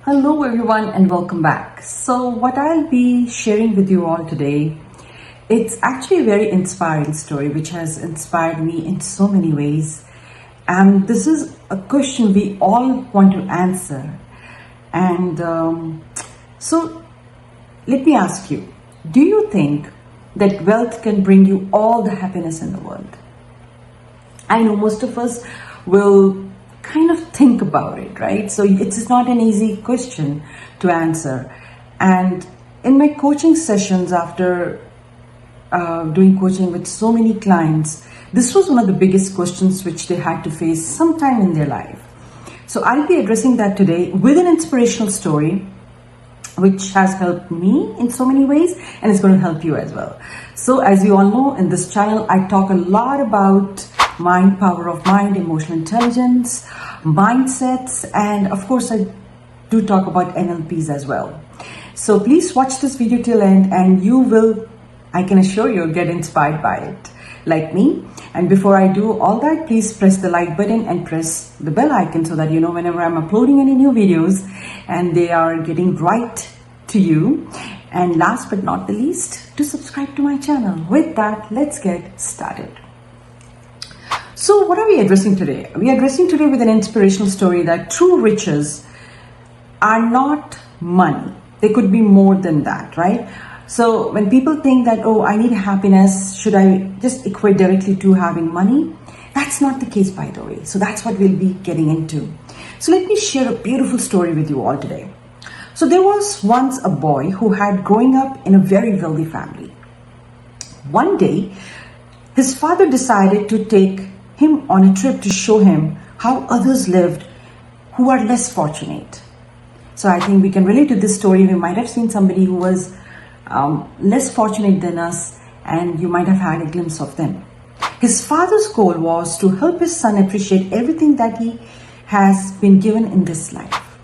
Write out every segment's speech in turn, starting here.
Hello everyone and welcome back. So what I'll be sharing with you all today, it's actually a very inspiring story which has inspired me in so many ways. And this is a question we all want to answer. And so let me ask you, do you think that wealth can bring you all the happiness in the world? I know most of us will kind of think about it, right? So it's not an easy question to answer. And in my coaching sessions, after doing coaching with so many clients, this was one of the biggest questions which they had to face sometime in their life. So I'll be addressing that today with an inspirational story which has helped me in so many ways and it's going to help you as well. So as you all know, in this channel I talk a lot about mind, power of mind, emotional intelligence, mindsets, and of course I do talk about NLPs as well. So please watch this video till end and you will, I can assure you, get inspired by it like me. And before I do all that, please press the like button and press the bell icon so that you know whenever I'm uploading any new videos and they are getting right to you. And last but not the least, to subscribe to my channel. With that, let's get started. So what are we addressing today? We are addressing today with an inspirational story that true riches are not money. They could be more than that, right? So when people think that, oh, I need happiness, should I just equate directly to having money? That's not the case, by the way. So that's what we'll be getting into. So let me share a beautiful story with you all today. So there was once a boy who had growing up in a very wealthy family. One day, his father decided to take him on a trip to show him how others lived who are less fortunate. So I think we can relate to this story. We might have seen somebody who was less fortunate than us, and you might have had a glimpse of them. His father's goal was to help his son appreciate everything that he has been given in this life.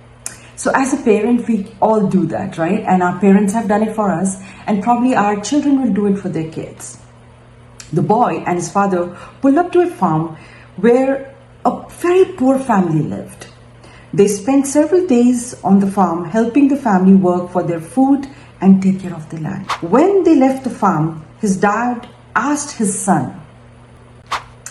So as a parent, we all do that, right? And our parents have done it for us, and probably our children will do it for their kids. The boy and his father pulled up to a farm where a very poor family lived. They spent several days on the farm helping the family work for their food and take care of the land. When they left the farm, his dad asked his son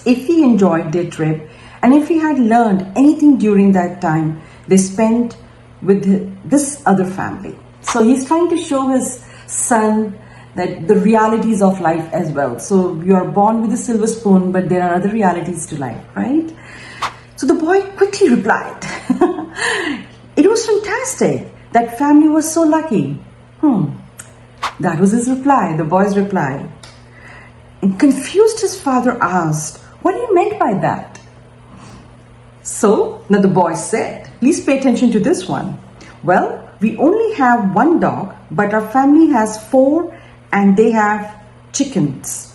if he enjoyed their trip and if he had learned anything during that time they spent with this other family. So he's trying to show his son that the realities of life as well. So you are born with a silver spoon, but there are other realities to life, right? So the boy quickly replied, it was fantastic. That family was so lucky. That was his reply, the boy's reply. And confused, his father asked, what do you meant by that? So now the boy said, please pay attention to this one. Well, we only have one dog, but our family has 4 and they have chickens.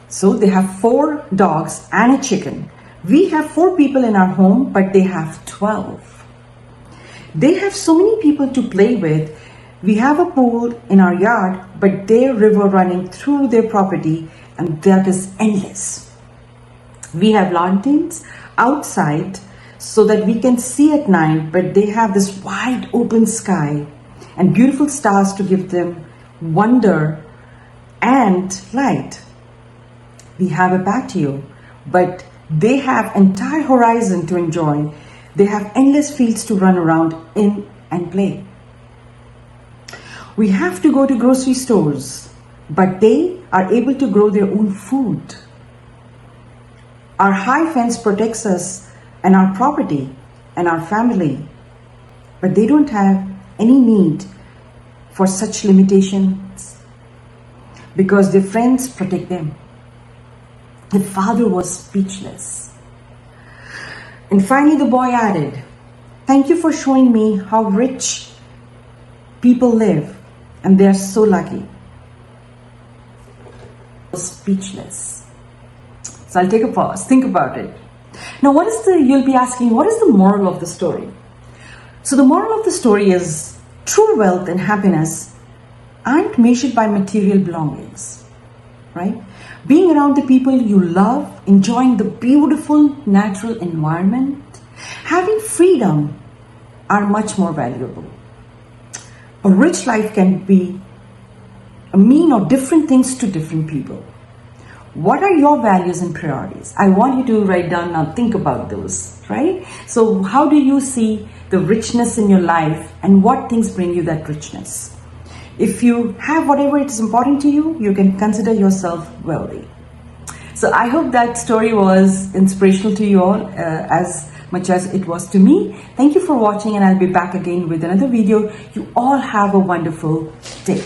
So they have 4 dogs and a chicken. We have 4 people in our home, but they have 12. They have so many people to play with. We have a pool in our yard, but their river running through their property, and that is endless. We have lanterns outside so that we can see at night, but they have this wide open sky and beautiful stars to give them wonder and light. We have a patio, but they have entire horizon to enjoy. They have endless fields to run around in and play. We have to go to grocery stores, but they are able to grow their own food. Our high fence protects us and our property and our family, but they don't have any need for such limitations because their friends protect them. The father was speechless. And finally the boy added, thank you for showing me how rich people live and they are so lucky. Speechless. So I'll take a pause, think about it. Now you'll be asking, what is the moral of the story? So the moral of the story is true wealth and happiness aren't measured by material belongings, right? Being around the people you love, enjoying the beautiful natural environment, having freedom are much more valuable. A rich life can be mean or different things to different people. What are your values and priorities? I want you to write down now, think about those, right? So how do you see the richness in your life and what things bring you that richness? If you have whatever it is important to you, you can consider yourself wealthy. So I hope that story was inspirational to you all as much as it was to me. Thank you for watching, and I'll be back again with another video. You all have a wonderful day.